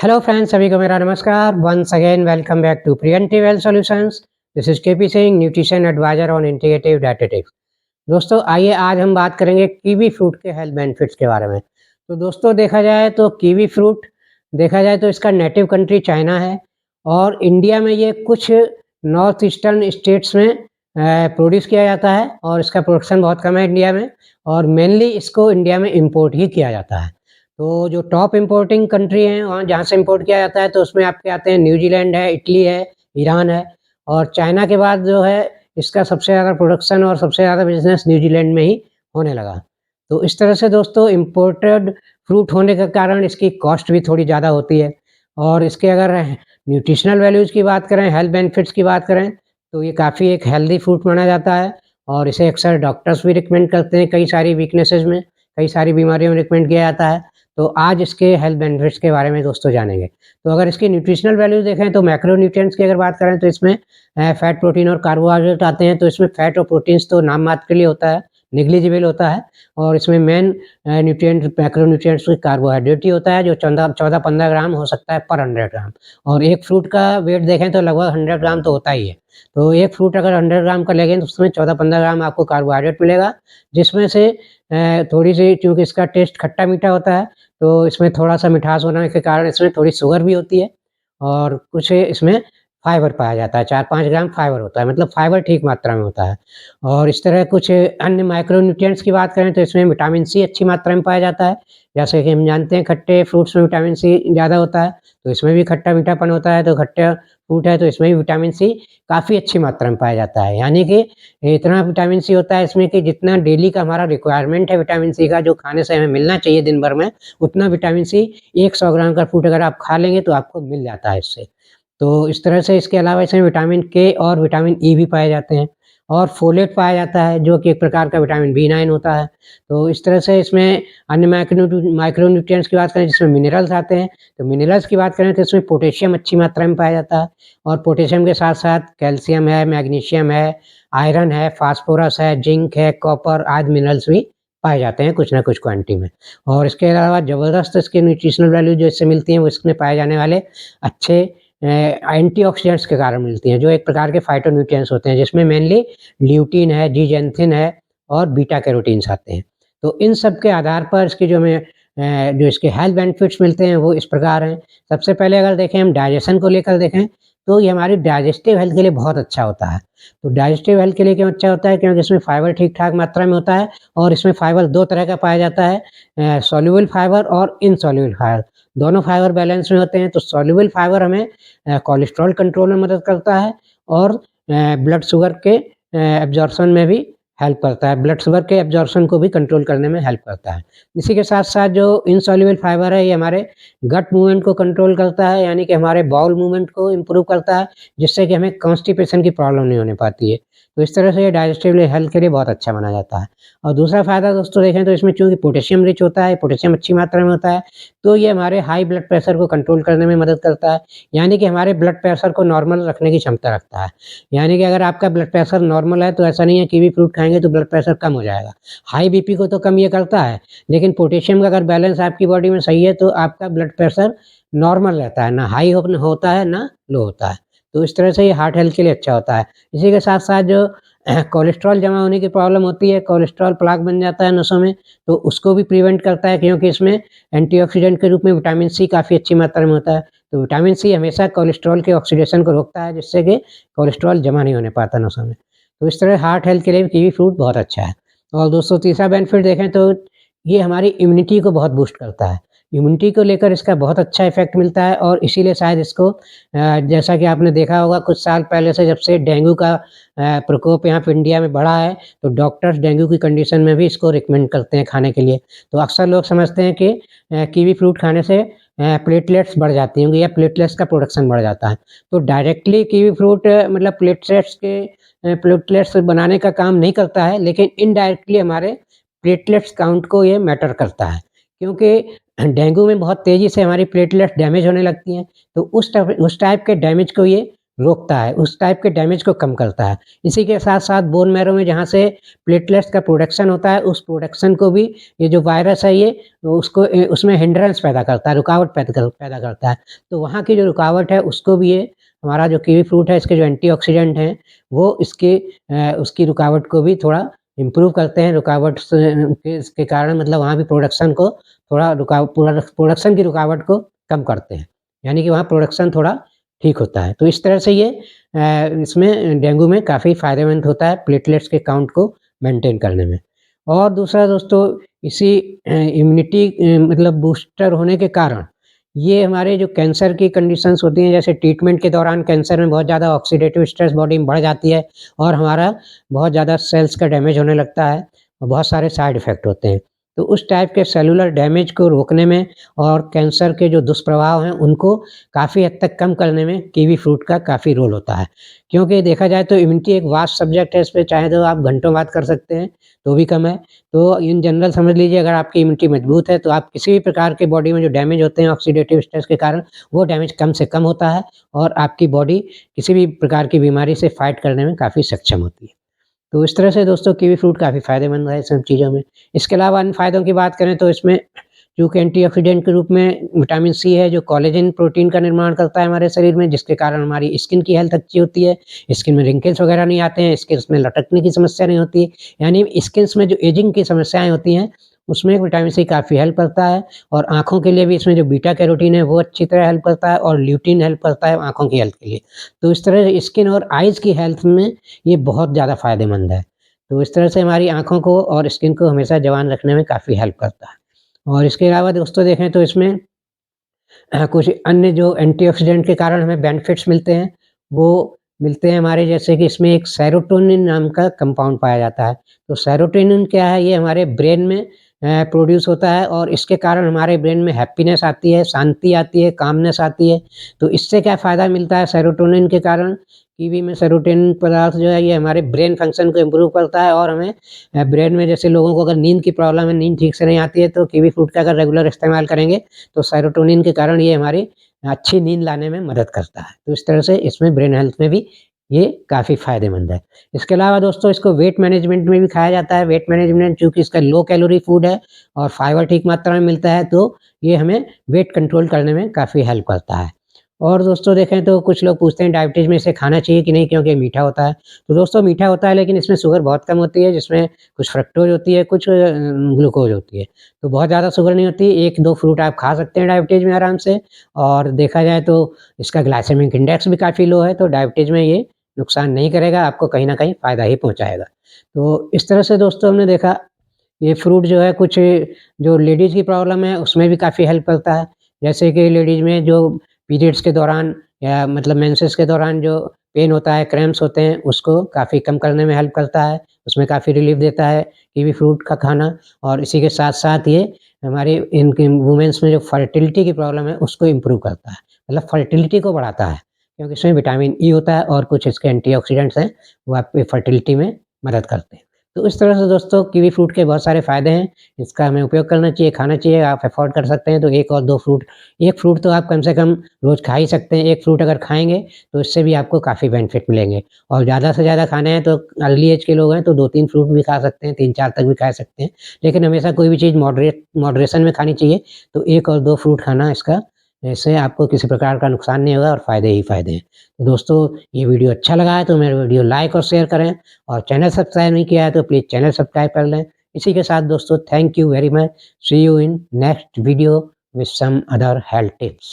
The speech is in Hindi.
हेलो फ्रेंड्स, सभी को मेरा नमस्कार। Once again welcome back to preventive health solutions. This is KP Singh, nutrition advisor on integrative dietetics. दोस्तों, आइए आज हम बात करेंगे कीवी फ्रूट के हेल्थ बेनिफिट्स के बारे में। तो दोस्तों, देखा जाए तो कीवी फ्रूट देखा जाए तो इसका नेटिव कंट्री चाइना है और इंडिया में ये कुछ नॉर्थ ईस्टर्न स्टेट्स में प्रोड्यूस किया जाता है और इसका प्रोडक्शन बहुत कम है इंडिया में, और मेनली इसको इंडिया में इम्पोर्ट ही किया जाता है। तो जो टॉप इम्पोर्टिंग कंट्री हैं वहाँ जहाँ से इम्पोर्ट किया जाता है तो उसमें आपके आते हैं न्यूजीलैंड है, इटली है, ईरान है, और चाइना के बाद जो है इसका सबसे ज़्यादा प्रोडक्शन और सबसे ज़्यादा बिज़नेस न्यूजीलैंड में ही होने लगा। तो इस तरह से दोस्तों इम्पोर्टेड फ्रूट होने के कारण इसकी कॉस्ट भी थोड़ी ज़्यादा होती है, और इसके अगर न्यूट्रिशनल वैल्यूज़ की बात करें, हेल्थ बेनिफिट्स की बात करें, तो ये काफ़ी एक हेल्दी फ्रूट माना जाता है और इसे अक्सर डॉक्टर्स भी रिकमेंड करते हैं कई सारी वीकनेसेस में, कई सारी बीमारियों में रिकमेंड किया जाता है। तो आज इसके हेल्थ बेनिफिट्स के बारे में दोस्तों जानेंगे। तो अगर इसकी न्यूट्रिशनल वैल्यूज़ देखें तो मैक्रोन्यूट्रिएंट्स की अगर बात करें तो इसमें फैट, प्रोटीन और कार्बोहाइड्रेट आते हैं। तो इसमें फैट और प्रोटीन्स तो नाम मात्र के लिए होता है, नेग्लिजिबल होता है, और इसमें मेन न्यूट्रिएंट मैक्रोन्यूट्रिएंट्स कार्बोहाइड्रेट ही होता है जो 14-15 ग्राम हो सकता है पर 100 ग्राम। और एक फ्रूट का वेट देखें तो लगभग 100 ग्राम तो होता ही है। तो एक फ्रूट अगर 100 ग्राम का लेंगे तो उसमें 14-15 ग्राम आपको कार्बोहाइड्रेट मिलेगा, जिसमें से थोड़ी-सी, चूँकि इसका टेस्ट खट्टा-मीठा होता है, तो इसमें थोड़ा-सा मिठास होने के कारण इसमें थोड़ी शुगर भी होती है, और कुछ इसमें फाइबर पाया जाता है, 4-5 ग्राम फाइबर होता है, मतलब फाइबर ठीक मात्रा में होता है। और इस तरह कुछ अन्य माइक्रोन्यूट्रिएंट्स की बात करें तो इसमें विटामिन सी अच्छी मात्रा में पाया जाता है। जैसे कि हम जानते हैं खट्टे फ्रूट्स में विटामिन सी ज़्यादा होता है, तो इसमें भी खट्टा-मीठापन होता है, तो खट्टा फ्रूट है तो इसमें भी विटामिन सी काफ़ी अच्छी मात्रा में पाया जाता है। यानी कि इतना विटामिन सी होता है इसमें कि जितना डेली का हमारा रिक्वायरमेंट है विटामिन सी का, जो खाने से हमें मिलना चाहिए दिन भर में, उतना विटामिन सी 100 ग्राम का फ्रूट अगर आप खा लेंगे तो आपको मिल जाता है इससे। तो इस तरह से इसके अलावा इसमें विटामिन के और विटामिन ई भी पाए जाते हैं, और फोलेट पाया जाता है जो कि एक प्रकार का विटामिन बी9 होता है। तो इस तरह से इसमें अन्य माइक्रोन्यूट्रिएंट्स की बात करें जिसमें मिनरल्स आते हैं, तो मिनरल्स की बात करें तो इसमें पोटेशियम अच्छी मात्रा में पाया जाता है, और पोटेशियम के साथ-साथ कैल्शियम है, मैग्नीशियम है, आयरन है, फास्फोरस है, जिंक है, कॉपर आदि मिनरल्स भी पाए जाते हैं कुछ न कुछ क्वांटिटी में। और इसके अलावा ज़बरदस्त इसकी न्यूट्रिशनल वैल्यू जो इससे मिलती हैं वो इसमें पाए जाने वाले अच्छे एंटीऑक्सीडेंट्स के कारण मिलती हैं, जो एक प्रकार के फाइटोन्यूट्रिएंट्स होते हैं, जिसमें मेनली ल्यूटिन है, ज़ीज़ैंथिन है और बीटा कैरोटीन्स आते हैं। तो इन सब के आधार पर इसकी जो इसके हेल्थ बेनिफिट्स मिलते हैं वो इस प्रकार हैं। सबसे पहले अगर देखें, हम डाइजेशन को लेकर देखें, तो ये हमारी डाइजेस्टिव हेल्थ के लिए बहुत अच्छा होता है। तो डाइजेस्टिव हेल्थ के लिए क्यों अच्छा होता है? क्योंकि इसमें फाइबर ठीक-ठाक मात्रा में होता है, और इसमें फाइबर 2 तरह का पाया जाता है, सॉल्युबल फाइबर और इनसॉल्युबल फाइबर। दोनों फाइबर बैलेंस में होते हैं। तो सॉल्युबल फाइबर हमें कोलेस्ट्रॉल कंट्रोल में मदद करता है, और ब्लड शुगर के एब्ज़ॉर्प्शन में भी हेल्प करता है, ब्लड शुगर के एब्ज़ॉर्प्शन को भी कंट्रोल करने में हेल्प करता है। इसी के साथ-साथ जो इनसॉल्युबल फाइबर है ये हमारे गट मूवमेंट को कंट्रोल करता है, यानी कि हमारे बाउल मूवमेंट को इम्प्रूव करता है, जिससे कि हमें कॉन्स्टिपेशन की प्रॉब्लम नहीं होने पाती है। तो इस तरह से ये डाइजेस्टिव हेल्थ के लिए बहुत अच्छा माना जाता है। और दूसरा फ़ायदा दोस्तों देखें तो इसमें चूँकि पोटेशियम रिच होता है, पोटेशियम अच्छी मात्रा में होता है, तो ये हमारे हाई ब्लड प्रेशर को कंट्रोल करने में मदद करता है, यानी कि हमारे ब्लड प्रेशर को नॉर्मल रखने की क्षमता रखता है। यानी कि अगर आपका ब्लड प्रेशर नॉर्मल है तो ऐसा नहीं है कीवी फ्रूट खाएँगे तो ब्लड प्रेशर कम हो जाएगा। हाई बीपी को तो कम ये करता है, लेकिन पोटेशियम का अगर बैलेंस आपकी बॉडी में सही है तो आपका ब्लड प्रेशर नॉर्मल रहता है, ना हाई होता है ना लो होता है। तो इस तरह से ये हार्ट हेल्थ के लिए अच्छा होता है। इसी के साथ-साथ जो कोलेस्ट्रॉल जमा होने की प्रॉब्लम होती है, कोलेस्ट्रॉल प्लाक बन जाता है नसों में, तो उसको भी प्रिवेंट करता है, क्योंकि इसमें एंटीऑक्सीडेंट के रूप में विटामिन सी काफ़ी अच्छी मात्रा में होता है। तो विटामिन सी हमेशा कोलेस्ट्रॉल के ऑक्सीडेशन को रोकता है, जिससे कि कोलेस्ट्रॉल जमा नहीं होने पाता नसों में। तो इस तरह हार्ट हेल्थ के लिए भी कीवी फ्रूट बहुत अच्छा है। और दोस्तों तीसरा बेनिफिट देखें तो ये हमारी इम्यूनिटी को बहुत बूस्ट करता है। इम्यूनिटी को लेकर इसका बहुत अच्छा इफ़ेक्ट मिलता है, और इसीलिए शायद इसको जैसा कि आपने देखा होगा कुछ साल पहले से जब से डेंगू का प्रकोप यहाँ पे इंडिया में बढ़ा है, तो डॉक्टर्स डेंगू की कंडीशन में भी इसको रिकमेंड करते हैं खाने के लिए। तो अक्सर लोग समझते हैं कि कीवी फ्रूट खाने से प्लेटलेट्स बढ़ जाती होंगी या प्लेटलेट्स का प्रोडक्शन बढ़ जाता है। तो डायरेक्टली कीवी फ्रूट मतलब प्लेटलेट्स बनाने का काम नहीं करता है, लेकिन इनडायरेक्टली हमारे प्लेटलेट्स काउंट को ये मैटर करता है, क्योंकि डेंगू में बहुत तेज़ी से हमारी प्लेटलेट्स डैमेज होने लगती हैं, तो उस टाइप के डैमेज को ये रोकता है, उस टाइप के डैमेज को कम करता है। इसी के साथ-साथ बोन मैरो में जहाँ से प्लेटलेट्स का प्रोडक्शन होता है, उस प्रोडक्शन को भी ये जो वायरस है ये उसको उसमें हिंड्रेंस पैदा करता है, रुकावट पैदा करता है। तो वहाँ की जो रुकावट है उसको भी ये हमारा जो कीवी फ्रूट है इसके जो एंटीऑक्सीडेंट हैं वो उसकी रुकावट को भी थोड़ा इम्प्रूव करते हैं। रुकावट से के इसके कारण मतलब वहाँ भी प्रोडक्शन को थोड़ा प्रोडक्शन की रुकावट को कम करते हैं। यानी कि वहाँ प्रोडक्शन थोड़ा ठीक होता है। तो इस तरह से ये इसमें डेंगू में काफ़ी फ़ायदेमंद होता है प्लेटलेट्स के काउंट को मेंटेन करने में। और दूसरा दोस्तों इसी इम्यूनिटी मतलब बूस्टर होने के कारण ये हमारे जो कैंसर की कंडीशंस होती हैं जैसे ट्रीटमेंट के दौरान कैंसर में बहुत ज़्यादा ऑक्सीडेटिव स्ट्रेस बॉडी में बढ़ जाती है और हमारा बहुत ज़्यादा सेल्स का डैमेज होने लगता है और बहुत सारे साइड इफ़ेक्ट होते हैं। तो उस टाइप के सेलुलर डैमेज को रोकने में और कैंसर के जो दुष्प्रभाव हैं उनको काफ़ी हद तक कम करने में कीवी फ्रूट का काफ़ी रोल होता है। क्योंकि देखा जाए तो इम्यूनिटी एक वास्ट सब्जेक्ट है, इस पे चाहे तो आप घंटों बात कर सकते हैं, तो भी कम है। तो इन जनरल समझ लीजिए अगर आपकी इम्यूनिटी मजबूत है तो आप किसी भी प्रकार के बॉडी में जो डैमेज होते हैं ऑक्सीडेटिव स्ट्रेस के कारण, वो डैमेज कम से कम होता है और आपकी बॉडी किसी भी प्रकार की बीमारी से फाइट करने में काफ़ी सक्षम होती है। तो इस तरह से दोस्तों कीवी फ्रूट काफ़ी फ़ायदेमंद है सब चीज़ों में। इसके अलावा अन्य फ़ायदों की बात करें तो इसमें चूँकि एंटीऑक्सीडेंट के रूप में विटामिन सी है जो कोलेजन प्रोटीन का निर्माण करता है हमारे शरीर में जिसके कारण हमारी स्किन की हेल्थ अच्छी होती है। स्किन में रिंकल्स वगैरह नहीं आते हैं, स्किन्स में लटकने की समस्या नहीं होती। यानी स्किन्स में जो एजिंग की समस्याएँ होती हैं उसमें विटामिन सी काफ़ी हेल्प करता है और आँखों के लिए भी इसमें जो बीटा कैरोटीन है वो अच्छी तरह हेल्प करता है और ल्यूटिन हेल्प करता है आँखों की हेल्थ के लिए। तो इस तरह से स्किन और आइज़ की हेल्थ में ये बहुत ज़्यादा फ़ायदेमंद है। तो इस तरह से हमारी आँखों को और स्किन को हमेशा जवान रखने में काफ़ी हेल्प करता है। और इसके अलावा दोस्तों देखें तो इसमें कुछ अन्य जो एंटीऑक्सीडेंट के कारण हमें बेनिफिट्स मिलते हैं, वो मिलते हैं हमारे जैसे कि इसमें एक सेरोटोनिन नाम का कंपाउंड पाया जाता है। तो सेरोटोनिन क्या है? ये हमारे ब्रेन में प्रोड्यूस होता है और इसके कारण हमारे ब्रेन में हैप्पीनेस आती है, शांति आती है, कामनेस आती है। तो इससे क्या फ़ायदा मिलता है सेरोटोनिन के कारण? कीवी में सेरोटोनिन पदार्थ जो है ये हमारे ब्रेन फंक्शन को इम्प्रूव करता है और हमें ब्रेन में जैसे लोगों को अगर नींद की प्रॉब्लम है, नींद ठीक से नहीं आती है तो कीवी फ्रूट का अगर रेगुलर इस्तेमाल करेंगे तो सेरोटोनिन के कारण ये हमारी अच्छी नींद लाने में मदद करता है। तो इस तरह से इसमें ब्रेन हेल्थ में भी ये काफ़ी फ़ायदेमंद है। इसके अलावा दोस्तों इसको वेट मैनेजमेंट में भी खाया जाता है। वेट मैनेजमेंट चूँकि इसका लो कैलोरी फूड है और फाइबर ठीक मात्रा में मिलता है तो ये हमें वेट कंट्रोल करने में काफ़ी हेल्प करता है। और दोस्तों देखें तो कुछ लोग पूछते हैं डायबिटीज़ में इसे खाना चाहिए कि नहीं क्योंकि मीठा होता है। तो दोस्तों मीठा होता है लेकिन इसमें शुगर बहुत कम होती है जिसमें कुछ फ्रक्टोज़ होती है, कुछ ग्लूकोज़ होती है। तो बहुत ज़्यादा शुगर नहीं होती, 1-2 फ्रूट आप खा सकते हैं डायबिटीज़ में आराम से और देखा जाए तो इसका ग्लाइसेमिक इंडेक्स भी काफ़ी लो है तो डायबिटीज़ में ये नुकसान नहीं करेगा, आपको कहीं न कहीं फ़ायदा ही पहुँचाएगा। तो इस तरह से दोस्तों हमने देखा ये फ्रूट जो है कुछ जो लेडीज़ की प्रॉब्लम है उसमें भी काफ़ी हेल्प करता है। जैसे कि लेडीज़ में जो पीरियड्स के दौरान या मतलब मेंसेस के दौरान जो पेन होता है, क्रैम्प्स होते हैं, उसको काफ़ी कम करने में हेल्प करता है। उसमें काफ़ी रिलीफ़ देता है कीवी फ्रूट का खाना और इसी के साथ-साथ ये हमारी इनकी वुमेन्स में जो फर्टिलिटी की प्रॉब्लम है उसको इम्प्रूव करता है। मतलब फर्टिलिटी को बढ़ाता है क्योंकि इसमें विटामिन ई होता है और कुछ इसके एंटीऑक्सीडेंट्स हैं, वो आपकी फर्टिलिटी में मदद करते हैं। तो इस तरह से दोस्तों कीवी फ्रूट के बहुत सारे फ़ायदे हैं, इसका हमें उपयोग करना चाहिए, खाना चाहिए। आप अफ़ोर्ड कर सकते हैं तो 1 और 2 फ्रूट 1 फ्रूट तो आप कम से कम रोज़ खा ही सकते हैं। 1 फ्रूट अगर खाएँगे तो इससे भी आपको काफ़ी बेनिफिट मिलेंगे और ज़्यादा से ज़्यादा खाने हैं तो अर्ली एज के लोग हैं तो 2-3 फ्रूट भी खा सकते हैं, 3-4 तक भी खा सकते हैं। लेकिन हमेशा कोई भी चीज़ मॉडरेशन में खानी चाहिए, तो 1 और 2 फ्रूट खाना इसका इससे आपको किसी प्रकार का नुकसान नहीं होगा और फ़ायदे ही फ़ायदे हैं। तो दोस्तों ये वीडियो अच्छा लगा है तो मेरे वीडियो लाइक और शेयर करें और चैनल सब्सक्राइब नहीं किया है तो प्लीज़ चैनल सब्सक्राइब कर लें। इसी के साथ दोस्तों thank you very much. See you in next video with some other health tips.